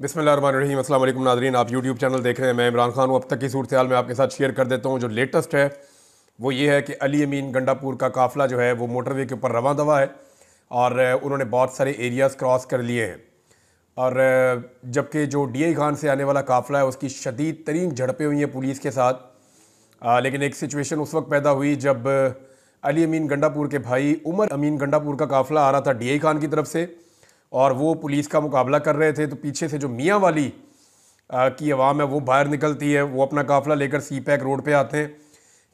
बिस्मिल्लाहिर्रहमानिर्रहीम। अस्सलाम वालेकुम नाज़रीन, आप यूट्यूब चैनल देख रहे हैं। मैं इमरान खान हूँ। अब तक की सूरत हाल मैं आपके साथ शेयर कर देता हूँ। जो लेटेस्ट है वो ये है कि अली अमीन गंडापुर का काफ़िला जो है वो मोटरवे के ऊपर रवां दवा है और उन्होंने बहुत सारे एरियाज़ क्रॉस कर लिए हैं। और जबकि जो DI खान से आने वाला काफ़िला है उसकी शदीद तरीन झड़पें हुई हैं पुलिस के साथ। लेकिन एक सिचुएशन उस वक्त पैदा हुई जब अली अमीन गंडापुर के भाई उमर अमीन गंडापुर का काफ़िला आ रहा था DI खान की तरफ से और वो पुलिस का मुकाबला कर रहे थे। तो पीछे से जो मियाँ वाली की आवाम है वो बाहर निकलती है, वो अपना काफ़िला लेकर CPEC रोड पे आते हैं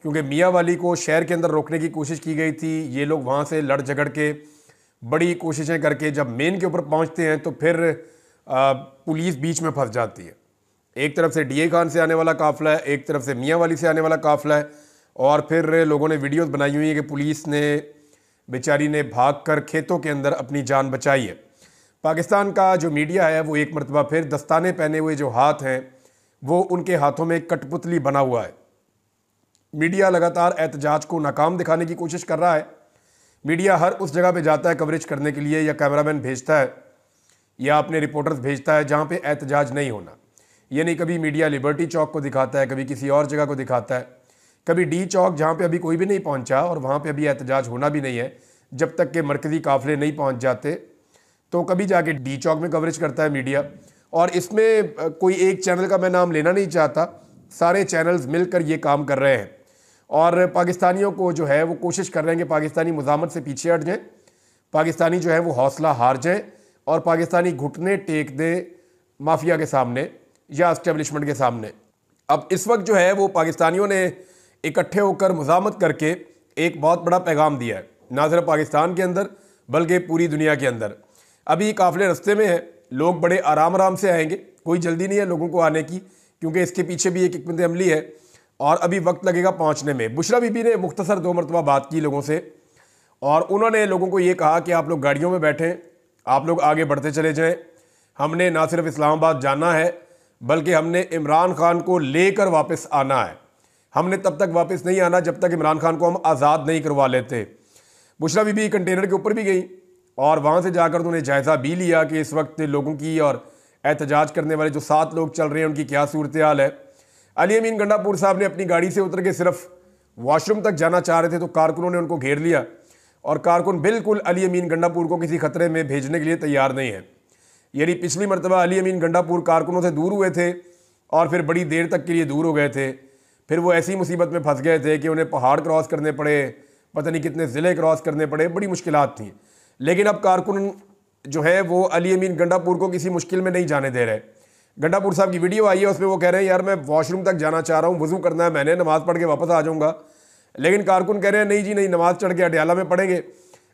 क्योंकि मियाँ वाली को शहर के अंदर रोकने की कोशिश की गई थी। ये लोग वहाँ से लड़ झगड़ के बड़ी कोशिशें करके जब मेन के ऊपर पहुँचते हैं तो फिर पुलिस बीच में फंस जाती है। एक तरफ से DI खान से आने वाला काफ़िला है, एक तरफ से मियाँ वाली से आने वाला काफ़िला है और फिर लोगों ने वीडियोस बनाई हुई है कि पुलिस ने बेचारी ने भागकर खेतों के अंदर अपनी जान बचाई है। पाकिस्तान का जो मीडिया है वो एक मरतबा फिर दस्ताने पहने हुए जो हाथ हैं वो उनके हाथों में कठपुतली बना हुआ है। मीडिया लगातार एहतजाज को नाकाम दिखाने की कोशिश कर रहा है। मीडिया हर उस जगह पे जाता है कवरेज करने के लिए, या कैमरामैन भेजता है या अपने रिपोर्टर्स भेजता है जहाँ पे एहतजाज नहीं होना। ये नहीं, कभी मीडिया लिबर्टी चौक को दिखाता है, कभी किसी और जगह को दिखाता है, कभी D चौक जहाँ पे अभी कोई भी नहीं पहुँचा और वहाँ पे अभी एहतजाज होना भी नहीं है जब तक के मरकज़ी काफ़िले नहीं पहुँच जाते, तो कभी जाके D चौक में कवरेज करता है मीडिया। और इसमें कोई एक चैनल का मैं नाम लेना नहीं चाहता, सारे चैनल्स मिलकर ये काम कर रहे हैं और पाकिस्तानियों को जो है वो कोशिश कर रहे हैं कि पाकिस्तानी मुज़ामत से पीछे हट जाएँ, पाकिस्तानी जो है वो हौसला हार जाएँ और पाकिस्तानी घुटने टेक दें माफिया के सामने या एस्टेब्लिशमेंट के सामने। अब इस वक्त जो है वो पाकिस्तानियों ने इकट्ठे होकर मुज़ामत करके एक बहुत बड़ा पैगाम दिया है, ना सिर्फ पाकिस्तान के अंदर बल्कि पूरी दुनिया के अंदर। अभी काफ़िले रास्ते में है, लोग बड़े आराम आराम से आएंगे, कोई जल्दी नहीं है लोगों को आने की क्योंकि इसके पीछे भी एक हिकमत अमली है और अभी वक्त लगेगा पहुंचने में। बुशरा बीबी ने मुख्तसर 2 मरतबा बात की लोगों से और उन्होंने लोगों को ये कहा कि आप लोग गाड़ियों में बैठें, आप लोग आगे बढ़ते चले जाएं। हमने ना सिर्फ इस्लामाबाद जाना है बल्कि हमने इमरान खान को लेकर वापस आना है। हमने तब तक वापस नहीं आना जब तक इमरान खान को हम आज़ाद नहीं करवा लेते। बुशरा बीबी कंटेनर के ऊपर भी गई और वहाँ से जाकर उन्होंने जायज़ा भी लिया कि इस वक्त लोगों की और एहतजाज करने वाले जो 7 लोग चल रहे हैं उनकी क्या सूरत हाल है। अली अमीन गंडापुर साहब ने अपनी गाड़ी से उतर के सिर्फ वॉशरूम तक जाना चाह रहे थे तो कारकुनों ने उनको घेर लिया और कारकुन बिल्कुल अली अमीन गंडापुर को किसी खतरे में भेजने के लिए तैयार नहीं है। यानी पिछली मरतबा अली अमीन गंडापुर कारकुनों से दूर हुए थे और फिर बड़ी देर तक के लिए दूर हो गए थे, फिर वो ऐसी मुसीबत में फंस गए थे कि उन्हें पहाड़ क्रॉस करने पड़े, पता नहीं कितने ज़िले क्रॉस करने पड़े, बड़ी मुश्किलात थी। लेकिन अब कारकुन जो है वो अली अमीन गंडापुर को किसी मुश्किल में नहीं जाने दे रहे। गंडापुर साहब की वीडियो आई है, उसमें वो कह रहे हैं यार मैं वॉशरूम तक जाना चाह रहा हूँ, वज़ू करना है मैंने, नमाज़ पढ़ के वापस आ जाऊँगा। लेकिन कारकुन कह रहे हैं नहीं जी नहीं, नमाज़ चढ़ के अडयाला में पढ़ेंगे,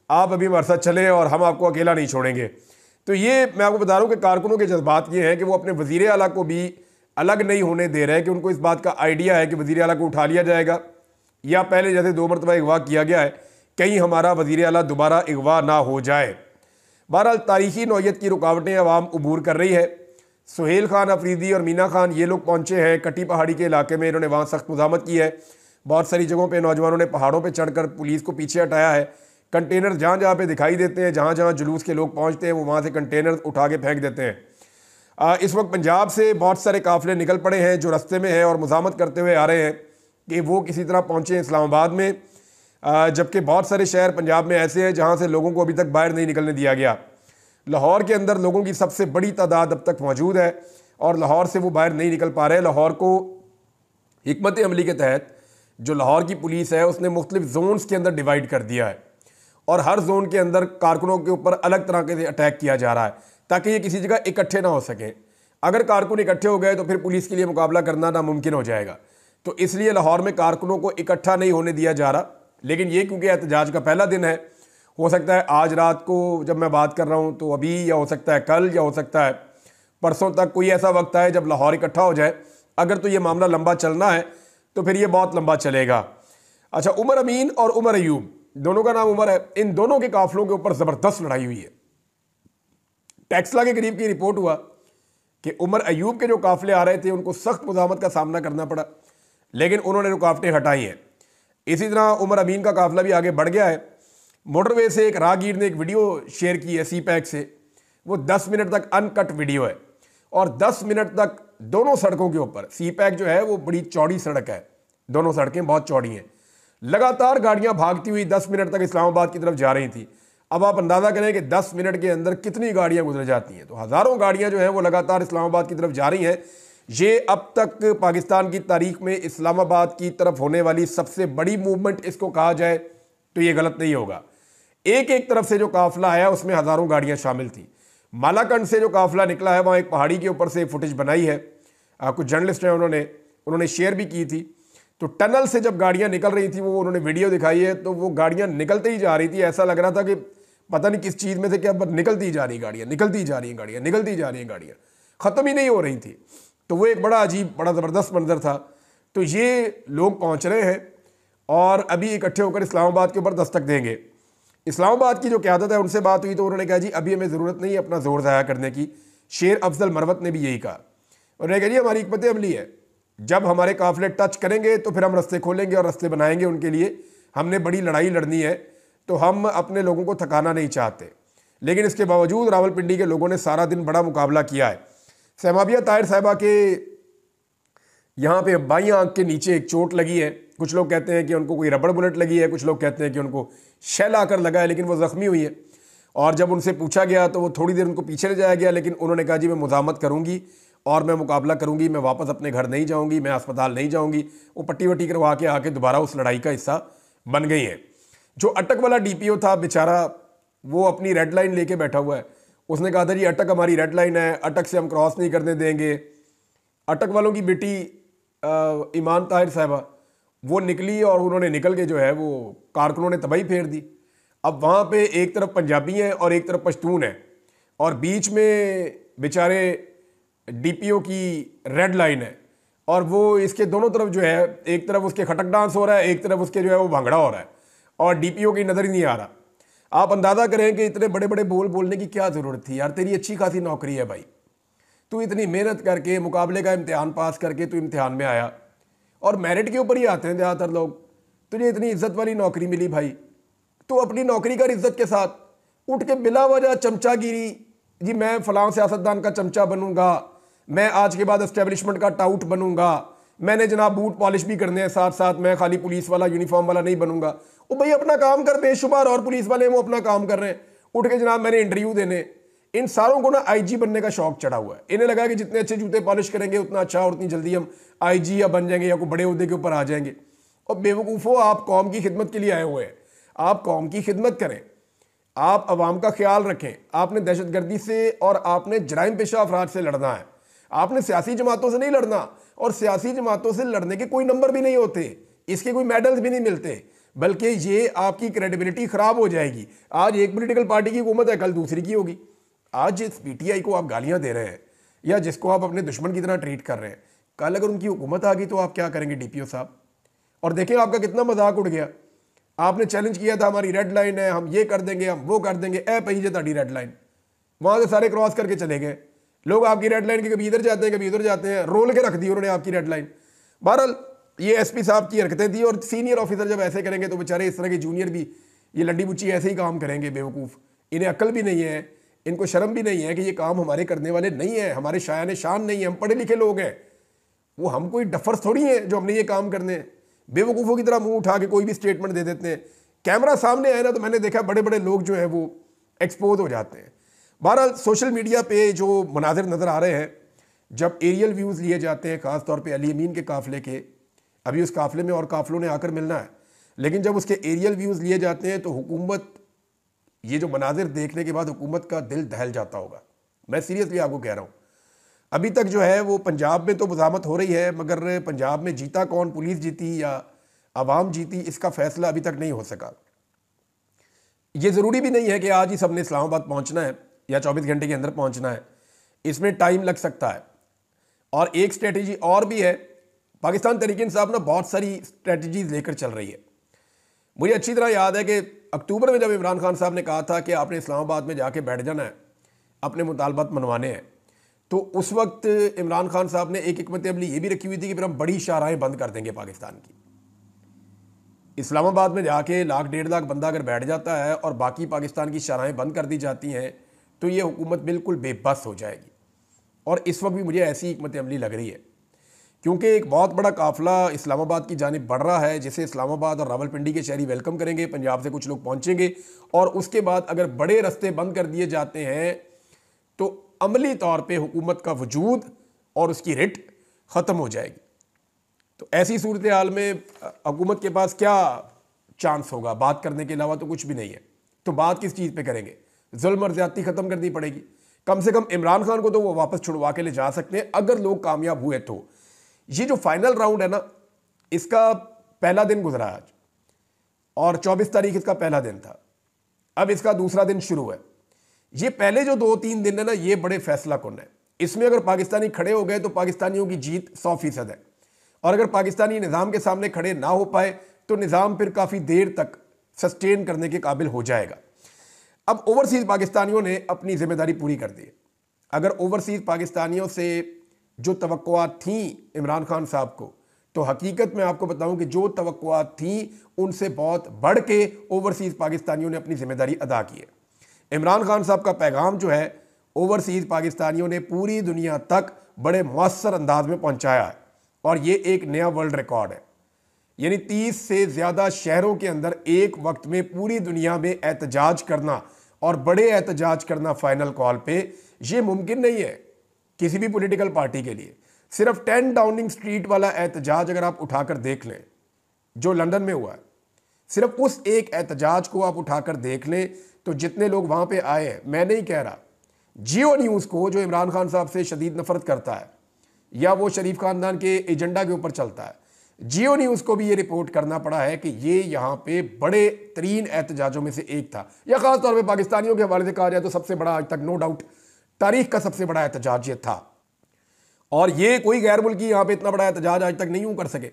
आप अभी हमारे साथ चलें और हम आपको अकेला नहीं छोड़ेंगे। तो ये मैं आपको बता रहा हूँ कि कारकुनों के जज्बात ये हैं कि वो अपने वज़ीर आला को भी अलग नहीं होने दे रहे, कि उनको इस बात का आइडिया है कि वज़ीर आला को उठा लिया जाएगा या पहले जैसे 2 मरतबा अगवा किया गया है कहीं हमारा वज़ीर आला दोबारा अगवा ना हो जाए। बहरहाल तारीखी नौयत की रुकावटें अवाम अबूर कर रही है। सुहेल खान अफरीदी और मीना खान ये लोग पहुँचे हैं कटी पहाड़ी के इलाके में, इन्होंने वहाँ सख्त मुज़ामत की है। बहुत सारी जगहों पर नौजवानों ने पहाड़ों पर चढ़कर पुलिस को पीछे हटाया है। कंटेनर जहाँ जहाँ पे दिखाई देते हैं, जहाँ जहाँ जुलूस के लोग पहुँचते हैं वो वहाँ से कंटेनर उठा के फेंक देते हैं। इस वक्त पंजाब से बहुत सारे काफ़िले निकल पड़े हैं जो रास्ते में हैं और मुज़ामत करते हुए आ रहे हैं कि वो किसी तरह पहुँचे इस्लामाबाद में, जबकि बहुत सारे शहर पंजाब में ऐसे हैं जहाँ से लोगों को अभी तक बाहर नहीं निकलने दिया गया। लाहौर के अंदर लोगों की सबसे बड़ी तादाद अब तक मौजूद है और लाहौर से वो बाहर नहीं निकल पा रहे। लाहौर को हिकमत अमली के तहत जो लाहौर की पुलिस है उसने मुख्तलिफ जोन्स के अंदर डिवाइड कर दिया है और हर जोन के अंदर कारकुनों के ऊपर अलग तरह के अटैक किया जा रहा है ताकि ये किसी जगह इकट्ठे ना हो सकें। अगर कारकुन इकट्ठे हो गए तो फिर पुलिस के लिए मुकाबला करना नामुमकिन हो जाएगा। तो इसलिए लाहौर में कारकुनों को इकट्ठा नहीं होने दिया जा रहा। लेकिन ये क्योंकि एहतजाज का पहला दिन है, हो सकता है आज रात को जब मैं बात कर रहा हूँ तो अभी, या हो सकता है कल, या हो सकता है परसों तक कोई ऐसा वक्त आए जब लाहौर इकट्ठा हो जाए। अगर तो ये मामला लंबा चलना है तो फिर ये बहुत लंबा चलेगा। अच्छा, उमर अमीन और उमर अयूब, दोनों का नाम उमर है, इन दोनों के काफिलों के ऊपर ज़बरदस्त लड़ाई हुई है। टैक्सला के करीब की रिपोर्ट हुआ कि उमर अयूब के जो काफिले आ रहे थे उनको सख्त मुज़ामत का सामना करना पड़ा, लेकिन उन्होंने रुकावटें हटाई हैं। इसी तरह उमर अमीन का काफिला भी आगे बढ़ गया है। मोटरवे से एक राहगीर ने एक वीडियो शेयर की है CPEC से, वो 10 मिनट तक अनकट वीडियो है और 10 मिनट तक दोनों सड़कों के ऊपर, सी पैक जो है वो बड़ी चौड़ी सड़क है, दोनों सड़कें बहुत चौड़ी हैं, लगातार गाड़ियां भागती हुई 10 मिनट तक इस्लामाबाद की तरफ जा रही थी। अब आप अंदाज़ा करें कि 10 मिनट के अंदर कितनी गाड़ियां गुजर जाती हैं। तो हज़ारों गाड़ियां जो हैं वो लगातार इस्लामाबाद की तरफ जा रही हैं। ये अब तक पाकिस्तान की तारीख में इस्लामाबाद की तरफ होने वाली सबसे बड़ी मूवमेंट इसको कहा जाए तो ये गलत नहीं होगा। एक एक तरफ से जो काफिला आया उसमें हज़ारों गाड़ियां शामिल थी। मालाकंड से जो काफिला निकला है वहाँ एक पहाड़ी के ऊपर से फुटेज बनाई है, कुछ जर्नलिस्ट हैं उन्होंने शेयर भी की थी। तो टनल से जब गाड़ियां निकल रही थी वो उन्होंने वीडियो दिखाई है, तो वो गाड़ियां निकलते ही जा रही थी। ऐसा लग रहा था कि पता नहीं किस चीज़ में से क्या, निकलती जा रही गाड़ियां, निकलती जा रही गाड़ियां, निकलती जा रही गाड़ियां, ख़त्म ही नहीं हो रही थी। तो वो एक बड़ा अजीब, बड़ा ज़बरदस्त मंजर था। तो ये लोग पहुँच रहे हैं और अभी इकट्ठे होकर इस्लामाबाद के ऊपर दस्तक देंगे। इस्लामाबाद की जो क़यादत है उनसे बात हुई तो उन्होंने कहा जी अभी हमें ज़रूरत नहीं है अपना जोर ज़ाया करने की। शेर अफजल मरवत ने भी यही कहा। उन्होंने कहा जी हमारी हिकमत अमली है, जब हमारे काफिले टच करेंगे तो फिर हम रास्ते खोलेंगे और रास्ते बनाएंगे उनके लिए। हमने बड़ी लड़ाई लड़नी है, तो हम अपने लोगों को थकाना नहीं चाहते। लेकिन इसके बावजूद रावलपिंडी के लोगों ने सारा दिन बड़ा मुकाबला किया है। सहमाबिया ताहिर साहिबा के यहाँ पे बाईं आंख के नीचे एक चोट लगी है। कुछ लोग कहते हैं कि उनको कोई रबड़ बुलेट लगी है, कुछ लोग कहते हैं कि उनको शेल आकर लगा है, लेकिन वो ज़ख्मी हुई है। और जब उनसे पूछा गया तो वो थोड़ी देर उनको पीछे ले जाया गया, लेकिन उन्होंने कहा जी मैं मुज़ामत करूँगी और मैं मुकाबला करूँगी, मैं वापस अपने घर नहीं जाऊँगी, मैं अस्पताल नहीं जाऊँगी। वो पट्टी वट्टी करवा के आके दोबारा उस लड़ाई का हिस्सा बन गई हैं। जो अटक वाला DPO था बेचारा, वो अपनी रेड लाइन लेके बैठा हुआ है। उसने कहा था जी अटक हमारी रेड लाइन है, अटक से हम क्रॉस नहीं करने देंगे। अटक वालों की बेटी ईमान ताहिर साहिबा वो निकली और उन्होंने निकल के जो है वो कारकुनों ने तबाही फेर दी। अब वहाँ पे एक तरफ पंजाबी हैं और एक तरफ पश्तून है, और बीच में बेचारे DPO की रेड लाइन है, और वो इसके दोनों तरफ जो है, एक तरफ उसके खटक डांस हो रहा है, एक तरफ उसके जो है वो भांगड़ा हो रहा है, और DPO की नज़र ही नहीं आ रहा। आप अंदाज़ा करें कि इतने बड़े बड़े बोल बोलने की क्या ज़रूरत थी यार, तेरी अच्छी खासी नौकरी है भाई, तू इतनी मेहनत करके मुकाबले का इम्तिहान पास करके तू इम्तिहान में आया, और मेरिट के ऊपर ही आते हैं ज़्यादातर लोग। तुझे इतनी इज्जत वाली नौकरी मिली भाई, तो अपनी नौकरी कर इज्जत के साथ। उठ के बिला वजह चमचागिरी, जी मैं फलां सियासतदान का चमचा बनूंगा, मैं आज के बाद एस्टेब्लिशमेंट का टाउट बनूंगा, मैंने जनाब बूट पॉलिश भी करने हैं साथ साथ, मैं खाली पुलिस वाला यूनिफॉर्म वाला नहीं बनूंगा। ओ भाई अपना काम कर, बेशुमार और पुलिस वाले वो अपना काम कर रहे हैं। उठ के जनाब मैंने इंटरव्यू देने। इन सारों को ना IG बनने का शौक चढ़ा हुआ है। इन्हें लगा कि जितने अच्छे जूते पॉलिश करेंगे उतना अच्छा, और उतनी जल्दी हम IG या बन जाएंगे या कोई बड़े उहदे के ऊपर आ जाएंगे। और बेवकूफ़ो, आप कौम की खिदमत के लिए आए हुए हैं, आप कौम की खिदमत करें, आप अवाम का ख्याल रखें। आपने दहशतगर्दी से और आपने जराइम पेशा अफराद से लड़ना है, आपने सियासी जमातों से नहीं लड़ना। और सियासी जमातों से लड़ने के कोई नंबर भी नहीं होते, इसके कोई मेडल्स भी नहीं मिलते, बल्कि ये आपकी क्रेडिबिलिटी ख़राब हो जाएगी। आज एक पॉलिटिकल पार्टी की हुकूमत है, कल दूसरी की होगी। आज जिस PTI को आप गालियां दे रहे हैं या जिसको आप अपने दुश्मन की तरह ट्रीट कर रहे हैं, कल अगर उनकी हुकूमत आ गई तो आप क्या करेंगे DPO साहब? और देखें आपका कितना मजाक उड़ गया। आपने चैलेंज किया था हमारी रेड लाइन है, हम ये कर देंगे, हम वो कर देंगे। ए पही जे ताड़ी रेड लाइन, वहाँ से सारे क्रॉस करके चले गए लोग। आपकी रेड लाइन के कभी इधर जाते हैं कभी उधर जाते हैं, रोल के रख दी उन्होंने आपकी रेड लाइन। बहरहाल ये SP साहब की हरकतें थी, और सीनियर ऑफिसर जब ऐसे करेंगे तो बेचारे इस तरह के जूनियर भी, ये लड्डी बुच्ची ऐसे ही काम करेंगे। बेवकूफ़, इन्हें अक्ल भी नहीं है, इनको शर्म भी नहीं है कि ये काम हमारे करने वाले नहीं है, हमारे शायान शान नहीं है, हम पढ़े लिखे लोग हैं। वो हम कोई डफर्स थोड़ी हैं जो हमने ये काम करने हैं। बेवकूफ़ों की तरह मुंह उठा के कोई भी स्टेटमेंट दे देते हैं। कैमरा सामने आए ना तो मैंने देखा बड़े बड़े लोग जो हैं वो एक्सपोज हो जाते हैं। बहरहाल सोशल मीडिया पे जो मनाजिर नज़र आ रहे हैं, जब एरियल व्यूज़ लिए जाते हैं, ख़ास तौर पे अली अमीन के काफ़िले के, अभी उस काफ़िले में और काफ़िलों ने आकर मिलना है, लेकिन जब उसके एरियल व्यूज़ लिए जाते हैं तो हुकूमत, ये जो मनाजिर देखने के बाद हुकूमत का दिल दहल जाता होगा। मैं सीरियसली आपको कह रहा हूँ। अभी तक जो है वो पंजाब में तो मुज़ामत हो रही है, मगर पंजाब में जीता कौन, पुलिस जीती या आवाम जीती, इसका फैसला अभी तक नहीं हो सका। ये ज़रूरी भी नहीं है कि आज ही सबने इस्लामाबाद पहुँचना है या 24 घंटे के अंदर पहुँचना है, इसमें टाइम लग सकता है। और एक स्ट्रेटजी और भी है, पाकिस्तान तहरीक-ए-इंसाफ ना बहुत सारी स्ट्रेटजीज लेकर चल रही है। मुझे अच्छी तरह याद है कि अक्टूबर में जब इमरान खान साहब ने कहा था कि आपने इस्लामाबाद में जाके बैठ जाना है, अपने मुतालबात मनवाने हैं, तो उस वक्त इमरान खान साहब ने एक हिकमत अमली ये भी रखी हुई थी कि फिर हम बड़ी शाहराहें बंद कर देंगे पाकिस्तान की। इस्लामाबाद में जाके 1 लाख 1.5 लाख बंदा अगर बैठ जाता है और बाकी पाकिस्तान की शाहराहें बंद कर दी जाती हैं तो ये हुकूमत बिल्कुल बेबस हो जाएगी। और इस वक्त भी मुझे ऐसी हिकमत अमली लग रही है, क्योंकि एक बहुत बड़ा काफिला इस्लामाबाद की जानिब बढ़ रहा है, जिसे इस्लामाबाद और रावलपिंडी के शहरी वेलकम करेंगे। पंजाब से कुछ लोग पहुंचेंगे और उसके बाद अगर बड़े रास्ते बंद कर दिए जाते हैं तो अमली तौर पे हुकूमत का वजूद और उसकी रिट ख़त्म हो जाएगी। तो ऐसी सूरत हाल में हुकूमत के पास क्या चांस होगा? बात करने के अलावा तो कुछ भी नहीं है। तो बात किस चीज़ पे करेंगे? जुल्म और ज़्यादती ख़त्म करनी पड़ेगी। कम से कम इमरान खान को तो वो वापस छुड़वा के ले जा सकते हैं अगर लोग कामयाब हुए तो। ये जो फाइनल राउंड है ना, इसका पहला दिन गुजरा आज और 24 तारीख इसका पहला दिन था। अब इसका दूसरा दिन शुरू है। ये पहले जो 2-3 दिन है ना, ये बड़े फैसला कुन है। इसमें अगर पाकिस्तानी खड़े हो गए तो पाकिस्तानियों की जीत 100% है, और अगर पाकिस्तानी निज़ाम के सामने खड़े ना हो पाए तो निज़ाम फिर काफ़ी देर तक सस्टेन करने के काबिल हो जाएगा। अब ओवरसीज़ पाकिस्तानियों ने अपनी जिम्मेदारी पूरी कर दी है। अगर ओवरसीज़ पाकिस्तानियों से जो तवक्कुआत थी इमरान खान साहब को, तो हकीकत में आपको बताऊं कि जो तवक्कुआत थी उनसे बहुत बढ़ के ओवरसीज़ पाकिस्तानियों ने अपनी जिम्मेदारी अदा की है। इमरान खान साहब का पैगाम जो है ओवरसीज़ पाकिस्तानियों ने पूरी दुनिया तक बड़े मौसर अंदाज में पहुंचाया है, और ये एक नया वर्ल्ड रिकॉर्ड है। यानी 30 से ज़्यादा शहरों के अंदर एक वक्त में पूरी दुनिया में एहतजाज करना, और बड़े एहतजाज करना फाइनल कॉल पे, ये मुमकिन नहीं है किसी भी पॉलिटिकल पार्टी के लिए। सिर्फ 10 डाउनिंग स्ट्रीट वाला एहतजाज अगर आप उठाकर देख लें जो लंदन में हुआ है, सिर्फ उस एक एहतजाज को आप उठाकर देख लें तो जितने लोग वहाँ पे आए हैं, मैं नहीं कह रहा जियो न्यूज़ को जो इमरान खान साहब से शदीद नफरत करता है या वो शरीफ खानदान के एजेंडा के ऊपर चलता है, जियो न्यूज़ को भी ये रिपोर्ट करना पड़ा है कि ये यहाँ पे बड़े तरीन एहतजाजों में से एक था, या ख़ास तौर पे पाकिस्तानियों के हवाले से कहा जाए तो सबसे बड़ा आज तक नो डाउट तारीख का सबसे बड़ा एहतजाज ये था। और ये कोई गैर मुल्की यहाँ पे इतना बड़ा एहतजाज आज तक नहीं यूँ कर सके,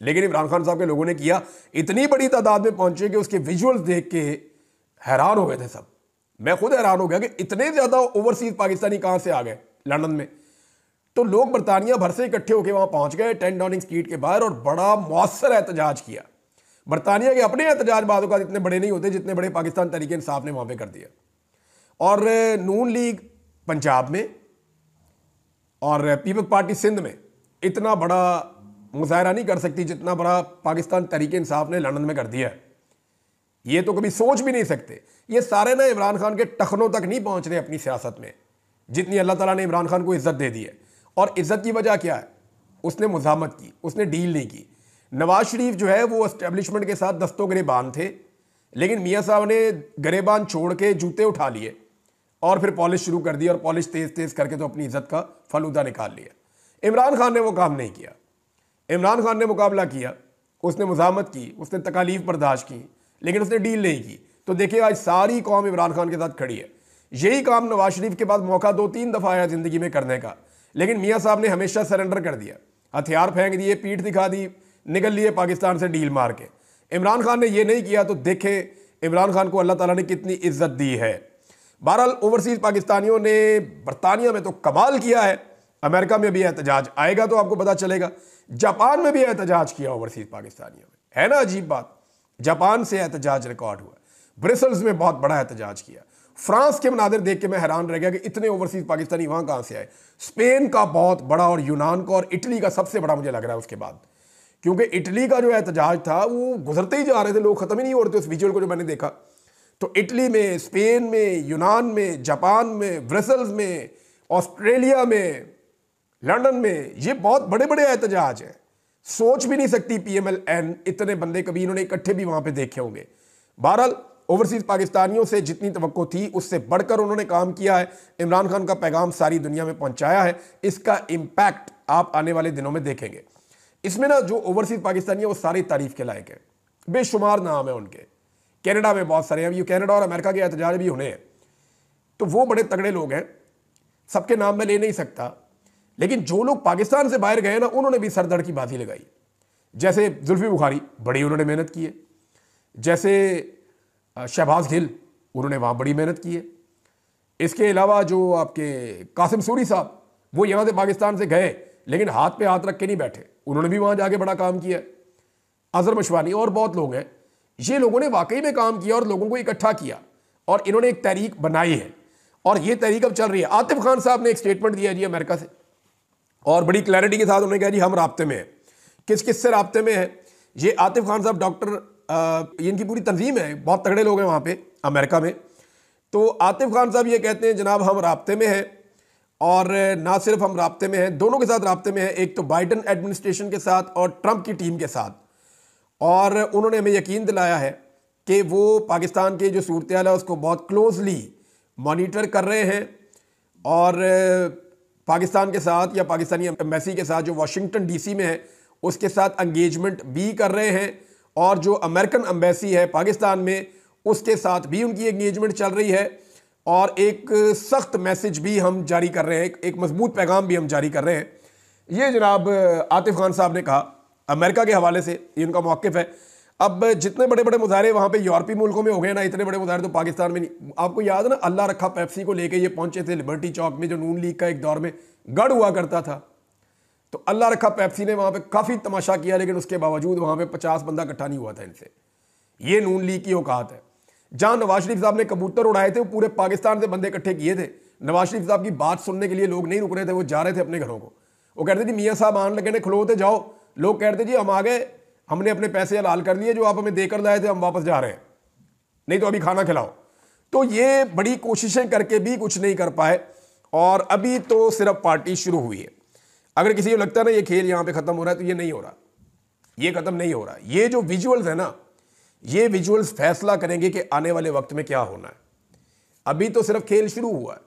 लेकिन इमरान खान साहब के लोगों ने किया। इतनी बड़ी तादाद में पहुंचे कि उसके विजुअल्स देख के हैरान हो गए थे सब। मैं खुद हैरान हो गया कि इतने ज़्यादा ओवरसीज पाकिस्तानी कहाँ से आ गए लंदन में। तो लोग बरतानिया भर से इकट्ठे होकर वहाँ पहुँच गए 10 डाउनिंग स्ट्रीट के बाहर, और बड़ा मौसर एहतजाज किया। बरतानिया के अपने एहतजाज बाज़ों का इतने बड़े नहीं होते जितने बड़े पाकिस्तान तहरीक इंसाफ ने वहाँ पर कर दिया। और नून लीग पंजाब में और पीपल्स पार्टी सिंध में इतना बड़ा मुजाहरा नहीं कर सकती जितना बड़ा पाकिस्तान तहरीक इंसाफ ने लंदन में कर दिया है। ये तो कभी सोच भी नहीं सकते। ये सारे ना इमरान खान के टखनों तक नहीं पहुंच रहे अपनी सियासत में, जितनी अल्लाह ताला ने इमरान खान को इज्जत दे दी है। और इज्जत की वजह क्या है? उसने मुज़ाहमत की, उसने डील नहीं की। नवाज शरीफ जो है वो एस्टेब्लिशमेंट के साथ दस्तों गिरेबान थे, लेकिन मियाँ साहब ने गिरेबान छोड़ के जूते उठा लिए और फिर पॉलिश शुरू कर दी, और पॉलिश तेज तेज करके तो अपनी इज्जत का फलूदा निकाल लिया। इमरान खान ने वो काम नहीं किया। इमरान खान ने मुकाबला किया, उसने मुज़ाहमत की, उसने तकालीफ बर्दाश्त की, लेकिन उसने डील नहीं की। तो देखिए आज सारी कौम इमरान खान के साथ खड़ी है। यही काम नवाज शरीफ के बाद मौका 2-3 दफ़ा आया ज़िंदगी में करने का, लेकिन मियाँ साहब ने हमेशा सरेंडर कर दिया, हथियार फेंक दिए, पीठ दिखा दी, निकल लिए पाकिस्तान से डील मार के। इमरान खान ने ये नहीं किया। तो देखें इमरान खान को अल्लाह ताला ने कितनी इज्जत दी है। बहरहाल ओवरसीज़ पाकिस्तानियों ने बरतानिया में तो कमाल किया है, अमेरिका में भी एहतजाज आएगा तो आपको पता चलेगा। जापान में भी एहतजाज किया ओवरसीज़ पाकिस्तानियों में, है ना अजीब बात। जापान से एहतजाज रिकॉर्ड हुआ, ब्रसेल्स में बहुत बड़ा एहतजाज किया। फ्रांस के मनादिर देख के मैं हैरान रह गया कि इतने ओवरसीज़ पाकिस्तानी वहाँ कहाँ से आए। स्पेन का बहुत बड़ा, और यूनान का, और इटली का सबसे बड़ा मुझे लग रहा है उसके बाद, क्योंकि इटली का जो एहतजाज था वो गुजरते ही जा रहे थे, लोग ख़त्म ही नहीं हो रहे थे उस विजुअल को जो मैंने देखा। तो इटली में, स्पेन में, यूनान में, जापान में, ब्रसेल्स में, ऑस्ट्रेलिया में, लंदन में, ये बहुत बड़े बड़े एहतजाज हैं। सोच भी नहीं सकती PMLN इतने बंदे कभी इन्होंने इकट्ठे भी वहाँ पे देखे होंगे। बहरहाल ओवरसीज़ पाकिस्तानियों से जितनी तवक्को थी उससे बढ़कर उन्होंने काम किया है। इमरान खान का पैगाम सारी दुनिया में पहुँचाया है। इसका इम्पैक्ट आप आने वाले दिनों में देखेंगे। इसमें ना जो ओवरसीज़ पाकिस्तानी है वो सारी तारीफ़ के लायक है, बेशुमार नाम है उनके। कनाडा में बहुत सारे हैं, ये कनाडा और अमेरिका के एहतजाज भी होने हैं, तो वो बड़े तगड़े लोग हैं, सबके नाम मैं ले नहीं सकता। लेकिन जो लोग पाकिस्तान से बाहर गए ना, उन्होंने भी सरदर्द की बाजी लगाई। जैसे जुल्फी बुखारी, बड़ी उन्होंने मेहनत की है। जैसे शहबाज गिल, उन्होंने वहाँ बड़ी मेहनत की है। इसके अलावा जो आपके कासिम सूरी साहब, वो यहाँ से पाकिस्तान से गए लेकिन हाथ पे हाथ रख के नहीं बैठे, उन्होंने भी वहाँ जाके बड़ा काम किया। अजहर मशवानी और बहुत लोग हैं, ये लोगों ने वाकई में काम किया और लोगों को इकट्ठा किया, और इन्होंने एक तहरीक बनाई है। और ये तहरीक अब चल रही है। आतिफ खान साहब ने एक स्टेटमेंट दिया जी अमेरिका से, और बड़ी क्लैरिटी के साथ उन्होंने कहा जी हम राब्ते में हैं। किस किस से राब्ते में है? ये आतिफ खान साहब डॉक्टर, इनकी पूरी तंजीम है, बहुत तगड़े लोग हैं वहाँ पे अमेरिका में। तो आतिफ खान साहब ये कहते हैं जनाब हम राब्ते में हैं, और ना सिर्फ हम राब्ते में हैं, दोनों के साथ राब्ते में हैं, एक तो बाइडन एडमिनिस्ट्रेशन के साथ और ट्रंप की टीम के साथ। और उन्होंने हमें यकीन दिलाया है कि वो पाकिस्तान की जो सूरत हाल है उसको बहुत क्लोजली मॉनिटर कर रहे हैं, और पाकिस्तान के साथ या पाकिस्तानी एम्बेसी के साथ जो वाशिंगटन डीसी में है उसके साथ एंगेजमेंट भी कर रहे हैं, और जो अमेरिकन एम्बेसी है पाकिस्तान में उसके साथ भी उनकी एंगेजमेंट चल रही है। और एक सख्त मैसेज भी हम जारी कर रहे हैं, एक मजबूत पैगाम भी हम जारी कर रहे हैं। ये जनाब आतिफ खान साहब ने कहा अमेरिका के हवाले से, ये उनका मौक़िफ़ है। अब जितने बड़े बड़े मुजाहरे वहाँ पे यूरोपीय मुल्कों में हो गए ना, इतने बड़े मुजाहरे तो पाकिस्तान में नहीं। आपको याद है ना, अल्लाह रखा पेप्सी को लेके ये पहुंचे थे लिबर्टी चौक में, जो नून लीग का एक दौर में गढ़ हुआ करता था। तो अल्लाह रखा पेप्सी ने वहाँ पे काफ़ी तमाशा किया, लेकिन उसके बावजूद वहाँ पे 50 बंदा इकट्ठा नहीं हुआ था इनसे। ये नून लीग की औकात है। जहाँ नवाज शरीफ साहब ने कबूतर उड़ाए थे वो पूरे पाकिस्तान से बंदे इकट्ठे किए थे। नवाज शरीफ साहब की बात सुनने के लिए लोग नहीं रुक रहे थे, वो जा रहे थे अपने घरों को। वो कहते थे मियाँ साहब आने लगे ने, खलोते जाओ। लोग कहते जी हम आ गए, हमने अपने पैसे हलाल कर लिए, जो आप हमें देकर लाए थे हम वापस जा रहे हैं, नहीं तो अभी खाना खिलाओ। तो ये बड़ी कोशिशें करके भी कुछ नहीं कर पाए, और अभी तो सिर्फ पार्टी शुरू हुई है। अगर किसी को लगता है ना ये खेल यहाँ पे खत्म हो रहा है, तो ये नहीं हो रहा, ये खत्म नहीं हो रहा। ये जो विजुअल्स है ना, ये विजुअल्स फैसला करेंगे कि आने वाले वक्त में क्या होना है। अभी तो सिर्फ खेल शुरू हुआ है।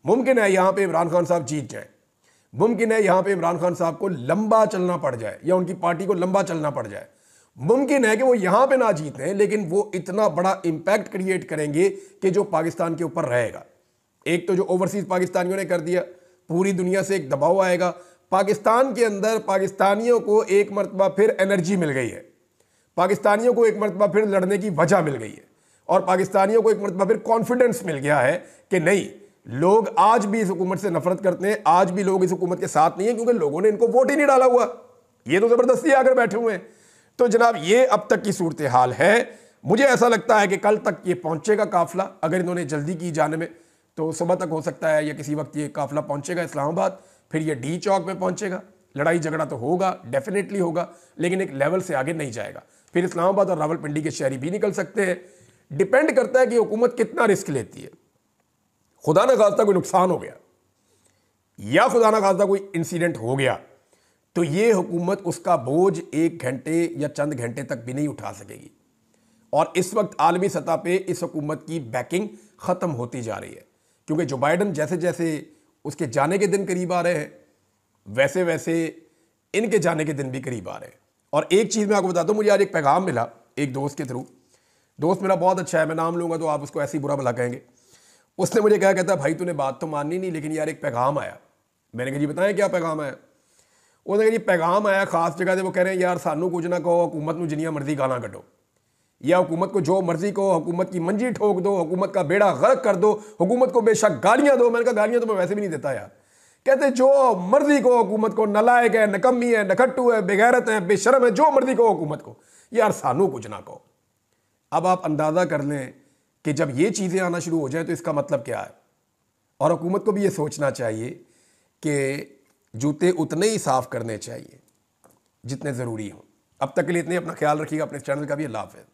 मुमकिन है यहाँ पे इमरान खान साहब जीत जाए, मुमकिन है यहाँ पे इमरान खान साहब को लंबा चलना पड़ जाए, या उनकी पार्टी को लंबा चलना पड़ जाए। मुमकिन है कि वो यहाँ पे ना जीतें, लेकिन वो इतना बड़ा इंपैक्ट क्रिएट करेंगे कि जो पाकिस्तान के ऊपर रहेगा। एक तो जो ओवरसीज पाकिस्तानियों ने कर दिया, पूरी दुनिया से एक दबाव आएगा। पाकिस्तान के अंदर पाकिस्तानियों को एक मरतबा फिर एनर्जी मिल गई है, पाकिस्तानियों को एक मरतबा फिर लड़ने की वजह मिल गई है, और पाकिस्तानियों को एक मरतबा फिर कॉन्फिडेंस मिल गया है कि नहीं, लोग आज भी इस हुकूमत से नफरत करते हैं, आज भी लोग इस हुकूमत के साथ नहीं है, क्योंकि लोगों ने इनको वोट ही नहीं डाला हुआ, ये तो जबरदस्ती आकर बैठे हुए हैं। तो जनाब ये अब तक की सूरत हाल है। मुझे ऐसा लगता है कि कल तक ये पहुंचेगा काफिला, अगर इन्होंने जल्दी की जाने में, तो सुबह तक हो सकता है या किसी वक्त ये काफिला पहुंचेगा इस्लामाबाद, फिर ये डी चौक में पहुंचेगा। लड़ाई झगड़ा तो होगा, डेफिनेटली होगा, लेकिन एक लेवल से आगे नहीं जाएगा। फिर इस्लामाबाद और रावलपिंडी के शहरी भी निकल सकते हैं। डिपेंड करता है कि हुकूमत कितना रिस्क लेती है। खुदा न खास्ता कोई नुकसान हो गया या खुदा न खास्ता कोई इंसिडेंट हो गया, तो ये हुकूमत उसका बोझ 1 घंटे या चंद घंटे तक भी नहीं उठा सकेगी। और इस वक्त आलमी सतह पे इस हुकूमत की बैकिंग ख़त्म होती जा रही है, क्योंकि जो बाइडन जैसे जैसे उसके जाने के दिन करीब आ रहे हैं, वैसे वैसे इनके जाने के दिन भी करीब आ रहे हैं। और एक चीज़ मैं आपको बताता हूँ, मुझे आज एक पैगाम मिला एक दोस्त के थ्रू। दोस्त मेरा बहुत अच्छा है, मैं नाम लूँगा तो आप उसको ऐसे ही बुरा भला कहेंगे। उसने मुझे क्या कहता, भाई तूने बात तो माननी नहीं, लेकिन यार एक पैगाम आया। मैंने कहा जी बताएं क्या पैगाम आया। उसने कहा जी पैगाम आया खास जगह से, वो कह रहे हैं यार सानू कुछ ना कहो, हुकूमत में जिनिया मर्जी गाना कटो, या हुकूमत को जो मर्जी कहो, हुकूमत की मंजी ठोक दो, हुकूमत का बेड़ा गर्क कर दो, हुकूमत को बेशक गालियां दो। मैंने कहा गालियां तो मैं वैसे भी नहीं देता यार। कहते जो मर्जी को हुकूमत को, नलायक है, नकम्मी है, नखट्टू है, बेगैरत है, बेशरम है, जो मर्जी को हुकूमत को, यार सानू कुछ ना कहो। अब आप अंदाज़ा कर लें कि जब ये चीज़ें आना शुरू हो जाए तो इसका मतलब क्या है। और हुकूमत को भी ये सोचना चाहिए कि जूते उतने ही साफ़ करने चाहिए जितने ज़रूरी हों। अब तक के लिए इतने, अपना ख्याल रखिएगा, अपने चैनल का भी। अल्लाह हाफ़िज़।